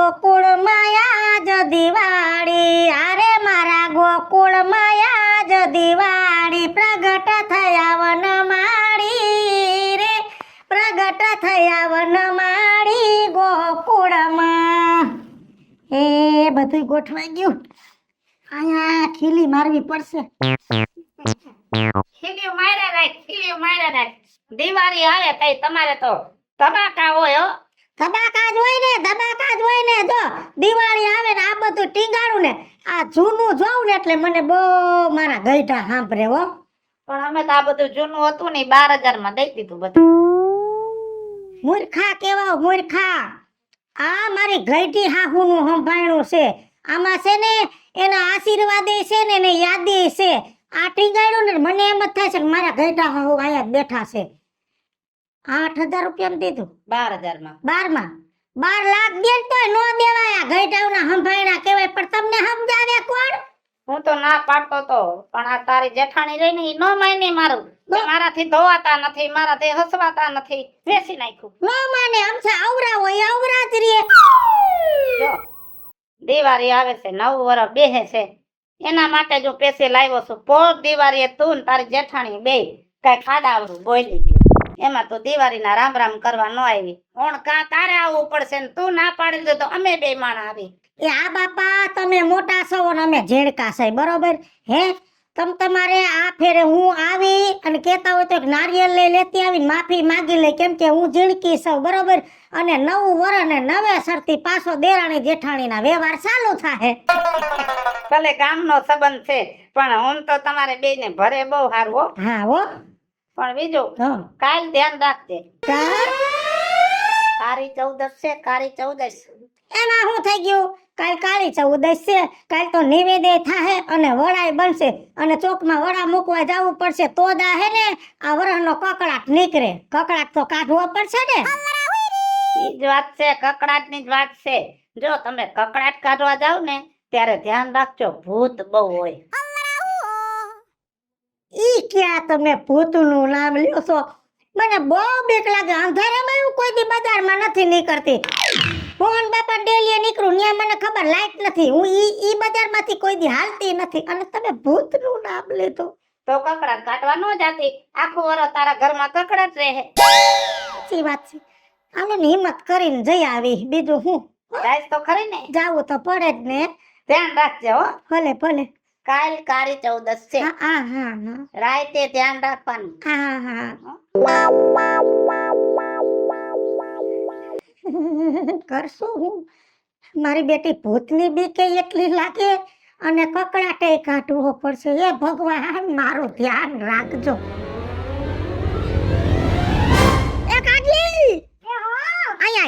ગોકુળ માયા જ દિવાળી, અરે મારા ગોકુળ માયા જ દિવાળી, પ્રગટ થયા વનમાળી રે, પ્રગટ થયા વનમાળી ગોકુળમાં. એ બધું ગોઠવાઈ ગયું. અહીંયા ખીલી મારવી પડશે. ખીલીઓ માર્યા રાખ. દિવાળી આવે તઈ તમારે તો ધમાકા હોય હો. ધબાકા જ હોય ને, ધબાકા જ હોય ને. જો દિવાળી આવે ને આ બધું ટીંગાડું ને, આ જૂનું જોઉં ને એટલે મને બહુ મારા ગઈઢા સાંભળે હો. પણ અમે તો આ બધું જૂનું હતું ને 12,000 માં દઈ દીધું બધું. મૂર્ખા કેવા મૂર્ખા. આ મારી ગઈઢી હાહુનું સંભાળ્યું છે. આમાં છે ને એના આશીર્વાદે છે ને એને યાદી છે. આ ટીંગાડ્યું ને મને એમ જ થાય છે કે મારા ગઈઢા હાહુ અહીંયા જ બેઠા છે. 8,000 રૂપિયા દીધું 12,000 માં. 12 લાખ દે તોય નો દેવાયા. ગઈઢાઓના સંભાળ્યા કહેવાય. પણ તમને સમજાવે કોણ? હું તો ના પાડતો તો, પણ આ તારી જેઠાણી રહી ને ઈ નો માની મારું. મારાથી ધોવાતા નથી, મારાથી હસવાતા નથી, વેસી નાખ્યું. નો માને અમસા અવરા હોય અવરા જ રે. જો દિવાળી આવે છે, નવું વર્ષ બેહે છે, એના માટે જો પેસે લાવ્યો છું. પોર દિવાળીએ તું ને તારી જેઠાણી બે કઈ ખાડાવરું બોલી ગયું. એમાં તો દિવાળીના રામ રામ કરવા ન આવી. ઓણ કા તારે આવવું પડશે ને તું ના પાડી દે તો અમે બે માણા આવી. એ આ બાપા તમે મોટા છો ને અમે ઝેડકા છે, બરોબર હે? તમારે આ ફેરે હું આવી અને કહેતા હોય તો એક નારિયેળ લઈ લેતી આવીને માફી માગી લે, કેમ કે હું ઝીણકી છું, બરોબર? અને નવું વરસ ને નવેસરથી પાછો દેરાણી જેઠાણીના વ્યવહાર ચાલુ થાય. ભલે ગામનો સંબંધ છે પણ હું તો તમારે બે ને ભરે બહુ સારું હો. હા હો. પણ બીજું કાલ ધ્યાન રાખજે. કાળી ચૌદશ છે, કાળી ચૌદશ. એમાં શું થઈ ગયું? કાલ કાળી ચૌદશ છે, કાલ તો નિવેદે થાહે અને વડાઈ બનશે અને ચોકમાં વડા મૂકવા જવું પડશે. તો દા હે ને આ વરહનો કકડાટ નીકળે. કકડાટ તો કાઢવો પડશે ને. ઈ જ વાત છે, કકડાટ ની જ વાત છે. જો તમે કકડાટ કાઢવા જાવ ને ત્યારે ધ્યાન રાખજો, ભૂત બહુ હોય. ઈ ક્યાં તમે ભૂતનું નામ લ્યો છો? મને બહુ બીક લાગે. અંધારામાં હું કોઈ દી બજારમાં નથી નીકળતી. મોહન બાપા ડેલીએ નીકળું ત્યાં મને ખબર લાઈટ નથી. હું ઈ બજારમાંથી કોઈ દી હાલતી નથી અને તમે ભૂતનું નામ લીધું. તો કકડાટ કાઢવા ન જાતી, આખું વરસ તારા ઘરમાં કકડાટ રહે. સાચી વાત છે. હાલો ને હિંમત કરીને જઈ આવી. બીજું હું જાય તો ખરી ને, જાવું તો પડે જ ને. ધ્યાન રાખજે હો. ભલે ભલે. કાલ કાળી ચૌદશ છે. હા હા હા. રાતે ધ્યાન રાખવાનું. હા હા. કરશું હું? મારી બેટી ભૂતની બીકે એટલી લાગે અને કકડાટે કાઢવો પડશે. એ ભગવાન મારું ધ્યાન રાખજો. એ કાઢલી આય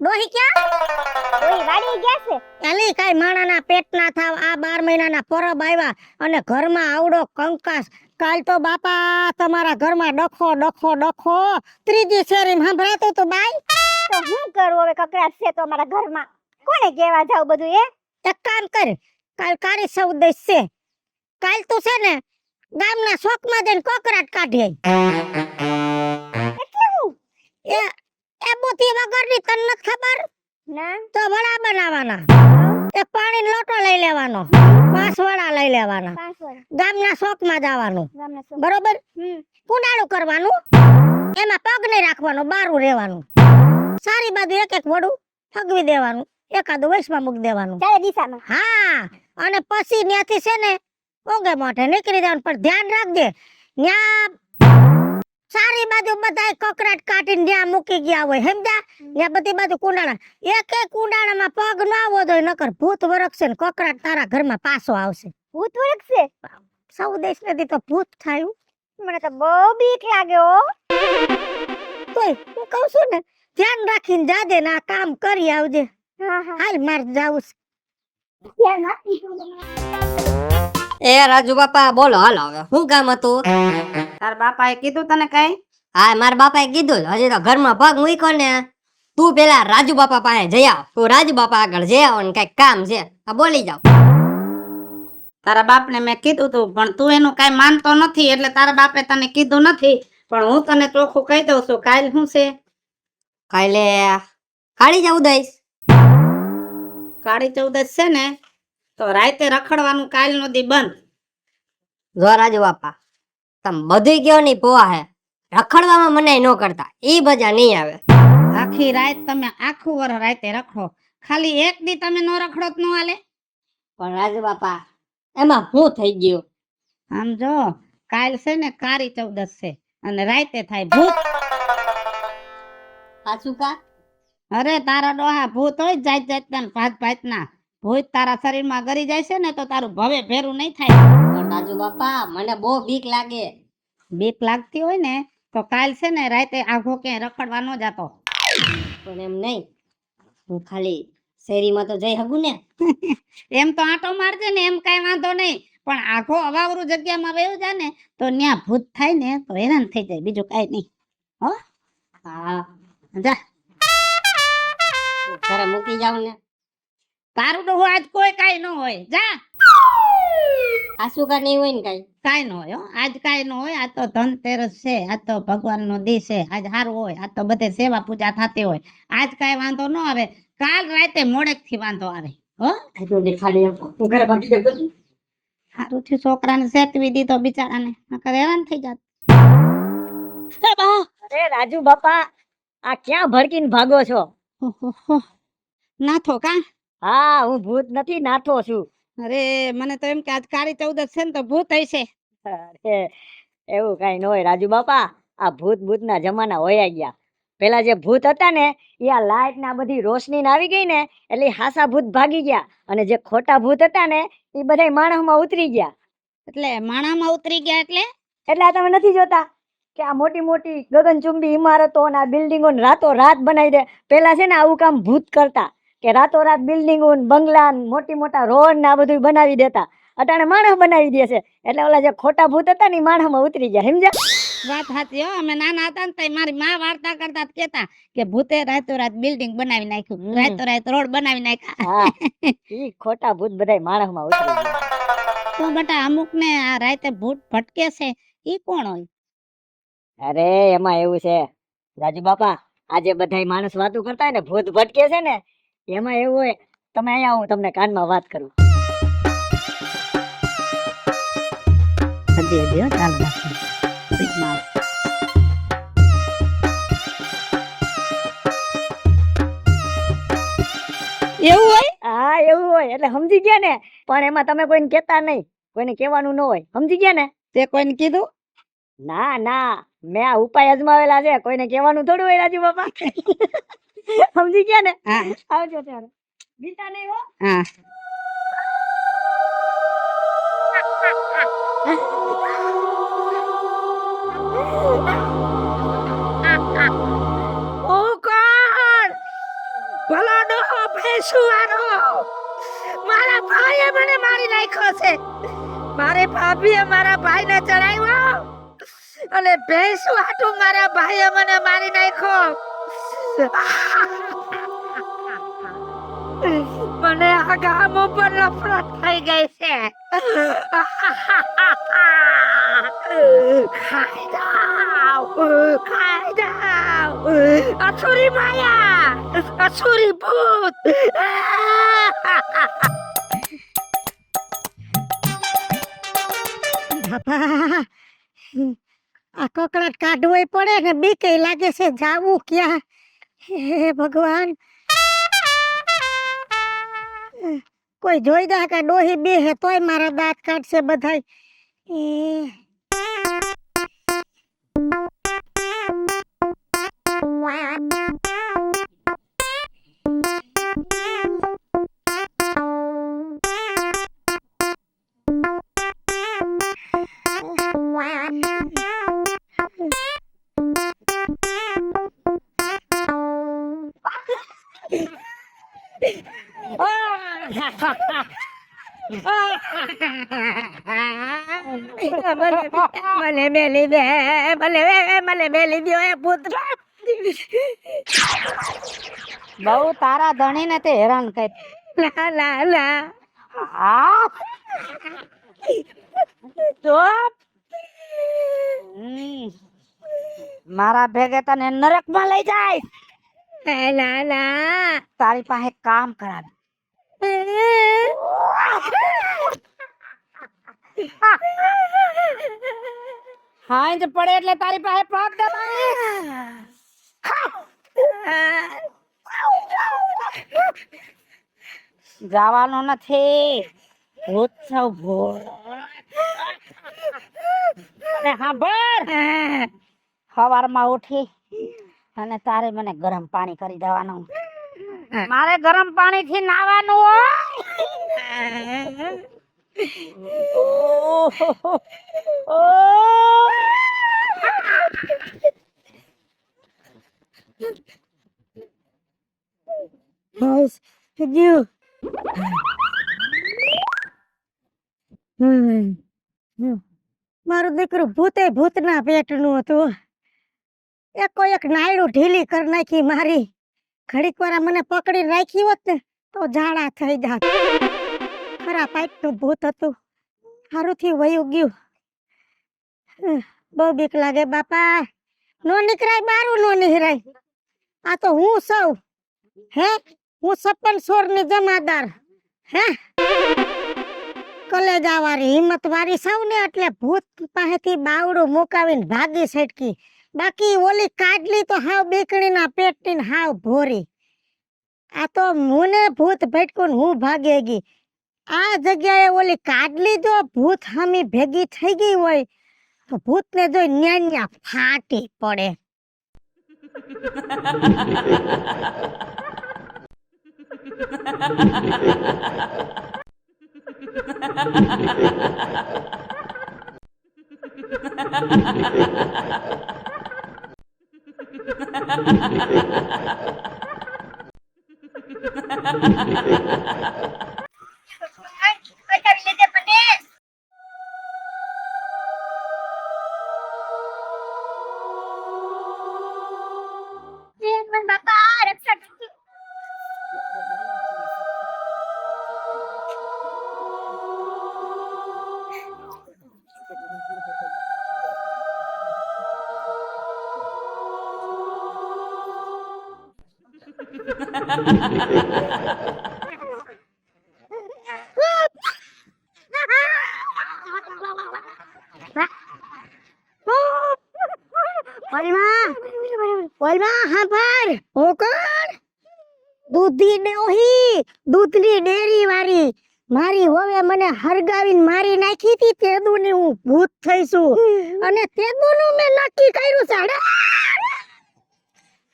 ડોહી ક્યાં? ઓય વાડી ગયા છે. એલી કાઈ માણાના પેટ ના થાવ. આ 12 મહિનાના પરબ આવ્યા અને ઘરમાં આવડો કંકાસ. કાલ તો બાપા તમારા ઘરમાં ડખો ડખો ડખો. ત્રીજી શેરીમાં સંભળાતું તો બાઈ. તો હું કરું હવે? કકડાટ છે તો અમારા ઘરમાં. કોને કહેવા જાવ બધું? એક કામ કર, કાલ કાળી ચૌદશ છે, કાલ તું છે ને ગામના શોકમાં જઈને કોકરાટ કાઢી આય. એટલે હું એ બુદ્ધિ વગરની તને નથી ખબર? ના તો વડા બનાવવાના. એક પાણીનો લોટો લઈ લેવાનો, 5 વડા લઈ લેવાના. 5 વર્ષ ગામના શોકમાં જવાનું, ગામના શું? બરોબર? કુંડાળું કરવાનું, એમાં પગ નહીં રાખવાનો, બારું રહેવાનું. સારી બાજુ એક એક વડું ફગવી દેવાનું, એકાદું વૈશમાં મૂકી દેવાનું. ચારે દિશામાં. હા, અને પછી ત્યાંથી છે ને ઓગે મોઢે નીકળી જવાનું. પણ ધ્યાન રાખજે, ત્યાં સારી બાજુ બધાય કકરાટ કાઢીને ત્યાં મૂકી ગયા હોય, સમજ્યા? ત્યાં બધી બાજુ કુંડાળા. એક એક કુંડાળામાં પગ ન આવો જોઈએ, નકર ભૂત વરખશે ને કકરાટ તારા ઘરમાં પાછો આવશે. ભૂત વળગશે? ચૌદશ નથી તો ભૂત થાય. મને તો બહુ બીક લાગે હો. તોય હું કહું છું ને ધ્યાન રાખીને જાજે ને આ કામ કરી આવજે. હા હા. હાલ માર જાવું છે. ધ્યાન રાખી. એ રાજુ બાપા બોલો, હાલો હવે શું કામ હતું? તાર બાપાએ કીધું તને કઈ? હા, મારા બાપાએ કીધું હજી તો ઘરમાં પગ મૂક્યો ને તું પેલા રાજુ બાપા પાસે જઈ આવ. તું રાજુ બાપા આગળ જઈ આવ ને કઈક કામ છે. હા, બોલી જાવ. તારા બાપને મેં કીધું તું પણ તું એનું કઈ માનતો નથી એટલે તારા બાપે તને કીધું નથી. પણ હું તને ચોખ્ખું કહી દઉં છું, કાલ શું છે? કાલે કાળી ચૌદશ. કાળી ચૌદશ છે ને તો રાતે રખડવાનું કાલ નો દી બંધ. જો રાજુ બાપા તમે બધું કયો ની પોવા હે, રખડવામાં મને ન કરતા, ઈ મજા નહીં આવે. આખી રાત તમે આખું વર રાતે રખડો, ખાલી એક દી તમે નો રખડો તો નો હાલે. પણ રાજુ બાપા એમાં શું થઈ ગયું? આમ જો કાલ છે ને કાળી ચૌદશ છે અને રાતે થાય ભૂત. સાચું કા? અરે તારા ડોહા ભૂત હોય જાત જાતના ને ભાત ભાતના. ભૂત તારા શરીરમાં ગરી જાય છે ને તો તારું ભવે ભેરું નહીં થાય. પણ રાજુ બાપા મને બહુ બીક લાગે. બીક લાગતી હોય ને તો કાલ છે ને રાતે આઘો ક્યાંય રખડવા ન જાતો. પણ એમ નહીં, હું ખાલી શેરીમાં તો જઈ શકું ને? એમ તો આંટો મારજે ને, એમ કઈ વાંધો નહીં, પણ આખો અવાવરું જગ્યામાં વયું જાય ને તો ન્યા ભૂત થાય ને તો હેરાન થઈ જાય, બીજું કઈ નહીં. હો હા, જા ઘરે મૂકી જાવ ને. તારું ડોહું આજ કોઈ કાઈ ન હોય, જા. આસુ કા નહીં હોય ને કઈ? કાઈ ન હોય હો, આજ કાઈ ન હોય. આ તો ધનતેરસ છે, આ તો ભગવાન નો દી છે, આજ સારું હોય, આ તો બધે સેવા પૂજા થતી હોય. આજ કાઈ વાંધો ન આવે, કાલ રાતે મોડેક થી વાંધો આવે. હો ખાલી હું ઘરે ભાગી જતો છું. સારું થયું છોકરાને સેટવી દીધો બિચારાને, નકર હેરાન થઈ જાત. અરે રાજુ બાપા, આ ક્યાં ભડકીને ભાગો છો? ઓહોહો. નાથો કા? હા, હું ભૂત નથી, નાથો છું. અરે મને તો એમ કે આજ કાળી ચૌદશ છે ને તો ભૂત હશે. અરે એવું કઈ ન હોય રાજુ બાપા, આ ભૂત ના જમાના હોયા ગયા. પેલા જે ભૂત હતા ને એ આ લાઈટ ના બધી રોશની આવી ગઈ ને એટલે ઈ હાસા ભૂત ભાગી ગયા, અને જે ખોટા ભૂત હતા ને એ બધા માણસ માં ઉતરી ગયા. એટલે માણામાં ઉતરી ગયા એટલે એટલે આ તમે નથી જોતા કે આ મોટી મોટી ગગનચુંબી ઇમારતો અને આ બિલ્ડિંગો રાતો રાત બનાવી દે. પેલા છે ને આવું કામ ભૂત કરતા કે રાતો રાત બિલ્ડિંગો બંગલા મોટી મોટા રોડ ને આ બધું બનાવી દેતા. અટાણે માણસ બનાવી દે છે, એટલે ઓલા જે ખોટા ભૂત હતા ને માણસ માં ઉતરી ગયા, સમજ્યા? વાત સાચી હો. અમે નાના હતા ને તો મારી માં વાર્તા કરતા કેતા કે ભૂતે રાતો રાત બિલ્ડિંગ બનાવી નાખ્યું, રાતો રાત રોડ બનાવી નાખ્યા. હા, ઈ ખોટા ભૂત બધા માણસ માં ઉતરી ગયા. તો બેટા અમુક ને આ રાતે ભૂત ભટકે છે, ઈ કોણ હોય? અરે એમાં એવું છે રાજુ બાપા, આજે બધા માણસ વાતો કરતા હોય ને ભૂત ભટકે છે ને, એમાં એવું હોય, તમે અહીંયા હું તમને કાનમાં વાત કરું. હજી હજી ચાલુ રાખો. એવું હોય? હા એવું હોય, એટલે સમજી ગયા ને. પણ એમાં તમે કોઈને કેતા નહીં, કોઈને કહેવાનું ન હોય, સમજી ગયા ને? તે કોઈને કીધું? ના ના, મેં આ ઉપાય અજમાવેલા છે, કોઈને કહેવાનું થોડું હોય રાજુ બાપા. સમજી ગયા ને? હા આવજો ત્યારે. બીતા નહીં હો. હા. ઓ કોણ? ભલો ડોહો ભેંસુવાળો, મારા ભાઈએ મને મારી નાખ્યો છે. મારે ભાભીએ મારા ભાઈને ચડાવ્યો અને ભેંસુ હાટું મારા ભાઈએ મને મારી નાખ્યો. મને આ ગામ ઉપર નફરત થઈ ગઈ છે. ખાઈ જાવ. અસુરી માયા, અસુરી ભૂત. બાપા, આ કકડાટ કાઢવો પડે ને, બીક લાગે છે. જાવું ક્યાં? હે ભગવાન, કોઈ જોઈ દે કે ડોહી બે હે તોય મારા દાંત કાઢશે બધાય. મને મેલી દે, મને મેલી દો એ પુત્ર. બહુ તારા ધણીને તે હેરાન કરી. ના ના ના, આ ચૂપ. મારા ભેગે તને નરકમાં લઈ જાય. ના ના, તારી પાસે કામ કરાવી. હાંજ પડે એટલે તારી પાસે પગ દબાવીશ. જવાનું નથી. ભૂત છો ભૂત. અને સાંભળ, સવારમાં ઉઠી અને તારે મને ગરમ પાણી કરી દેવાનું. મારે ગરમ પાણી થી નાવાનું હોય. મારું દીકરું ભૂતે ભૂતના પેટનું હતું. એક નાયડું ઢીલી કરી નાખી મારી. ઘડીક વાર મને પકડી રાખી હોત ને તો ઝાડા થઈ જાત. ખરા પાઇપનું ભૂત હતું. હારુંથી વયું ગયું. બહુ બીક લાગે બાપા. નો નીકળાય બારું નો નીકળાય. આ તો હું સૌ હે હું 56 સોરની જમાદાર હે કલેજા વાળી હિંમત વાળી સૌ ને એટલે ભૂત પાસેથી બાવડું મુકાવીને ભાગી છટકી. બાકી ઓલી કાડલી તો હાવ બેકણીના પેટની ને હાવ ભોરી. આ તો મને ભૂત ભટકું હું ભાગી ગઈ. આ જગ્યાએ ઓલી કાડલી જો ભૂત હામી ભેગી થઈ ગઈ હોય તો ભૂતને જોઈ ન્યા ફાટી પડે. દૂધની ડેરી વાળી મારી વવે મને હરગાવીને મારી નાખી હતી. તેદુની હું ભૂત થઈશું અને તેદુનું મેં નક્કી કર્યું છે.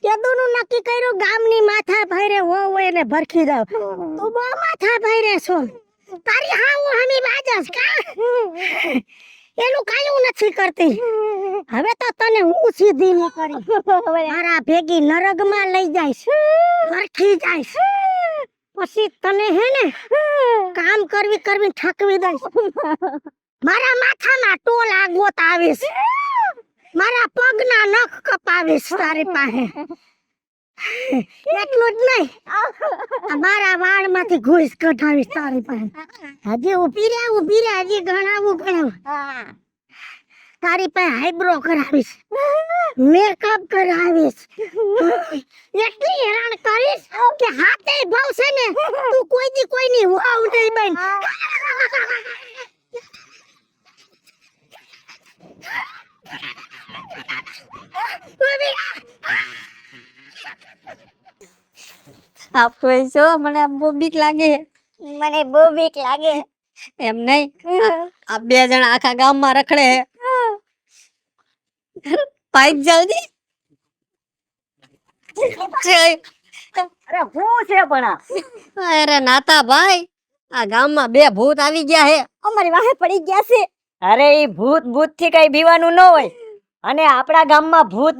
તેદુનું નક્કી કર્યું ગામની માથા ભાઈરે હોય ને ભરખી દઉં. તું બહુ માથા ભાઈરે છો. તારી હાવ હમી બાજસ કા એનું કાયું નથી કરતી. હવે તો તને હું સીધી ન કરી મારા ભેગી નરગમાં લઈ જઈશ, ભરખી જઈશ. પછી તને હે ને કામ કરવી ઠકવી દઈશ. મારા માથાના ટોલ આગોત આવીશ, મારા પગના નખ કપાવીશ તારી પાસે. એટલું જ નહીં, મારા વાળમાંથી ઘૂસ કઢાવીશ તારી પાસે. હજી ઊભી રે હજી ઘણાવું તારી પાસે આઈબ્રો કરાવીશ, મેકઅપ કરાવીશ. એટલી હેરાન કરીશ કે હાથે ભાવ છે ને તું કોઈની વાવ નહીં બન. આપો છો મને બહુ બીક લાગે. મને બહુ બીક લાગે. એમ નહીં, આ બે જણા આખા ગામમાં રખડે. પાઈક જલ્દી. અરે હું છે પણ અરે નાતા ભાઈ, આ ગામમાં બે ભૂત આવી ગયા હે. અમારી વાહે પડી ગયા છે. અરે ઈ ભૂત થી કઈ બીવાનું ન હોય. અને આપણા ગામમાં ભૂત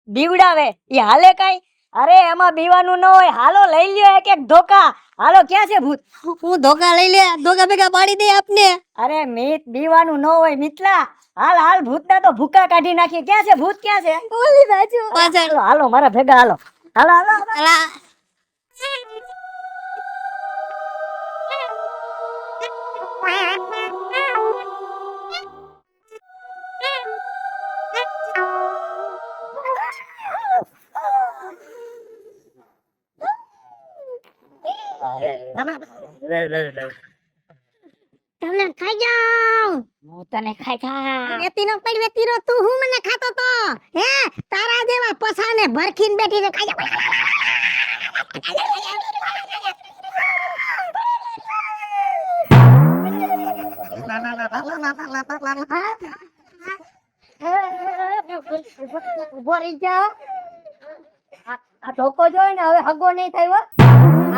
બીવડાવે ઈ હાલે કઈ? અરે એમાં બીવાનું ન હોય. હાલો લઈ લ્યો એક ધોકા. હાલો ક્યાં છે ભૂત? હું ધોકા લઈ લે, ધોકા ભેગા પાડી દે આપને. અરે મિત બીવાનું ન હોય મિતલા. હાલ ભૂતના તો ભૂકા કાઢી નાખી. ક્યાં છે ભૂત? ક્યાં છે? ઓલી બાજુ પાછળ. હાલો મારા ભેગા હાલો. હાલો અલા તમને ખાઈ જાઉં હું તને ખાઈ જા વેતીનો પડ વેતીરો તું હું મને ખાતો તો હે તારા જેવા પસાને ભરખીને બેઠી છે ખાઈ ઉભો રહી જા. આ ધોકો જોઈ ને હવે હગો નહીં થયો.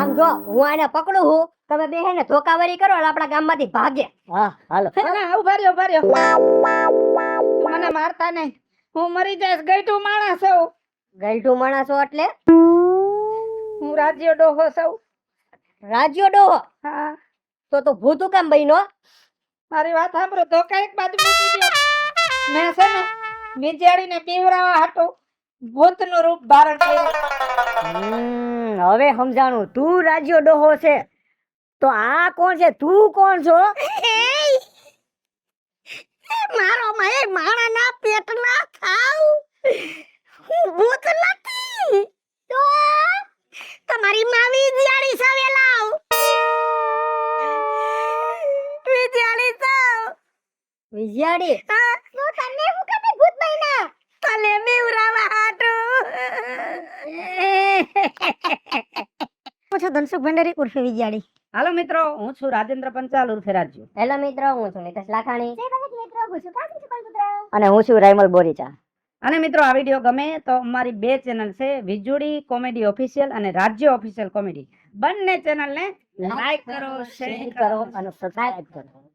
આમ જો હું આને પકડું છું, તમે બે હે ને ધોકાવારી કરો એટલે આપણા ગામમાંથી ભાગે. હા હાલો. ઉભા રહ્યો મને મારતા નહીં હું મરી જઈશ ગઈઠું માણસ છું ગલટું માણસો એટલે હું રાજ્ય ડોહો છું રાજ્યો ડોહો. હા તો ભૂતું કેમ બન્યો? મારી વાત સાંભળો ધોકા એક બાજુ મૂકી દો મેં છે ને વિજયાળીને પીવરાવા હાટું ભૂતનું રૂપ ધારણ કર્યું હવે સમજાણું. તું રાજ્યો ડોહો છે તો આ કોણ છે? તું કોણ છો? મારો મય માણાના પેટના ખાવ હું ભૂત નથી તો તમારી માં વિજયાળી સાવે લાવ વિજયાળી સાવ વિજયાડી તો તને હું કને ભૂત બન્યા તને મેવરાવા હાટુ પૂછો ધનસુખ ભંડારી ઉર્ફે વિજયાળી. હાલો મિત્રો હું છું રાજેન્દ્ર પંચાલ ઉર્ફે રાજ્ય હેલો મિત્રો, હું છું નિતેશ લાખાણી અને હું છું રાયમલ બોરીચા. અને મિત્રો આ વિડીયો ગમે તો અમારી બે ચેનલ છે વિજુડી કોમેડી ઓફિશિયલ અને રાજ્ય ઓફિશિયલ કોમેડી બંને ચેનલ ને લાઈક કરો શેર કરો અને સબસ્ક્રાઇબ કરો.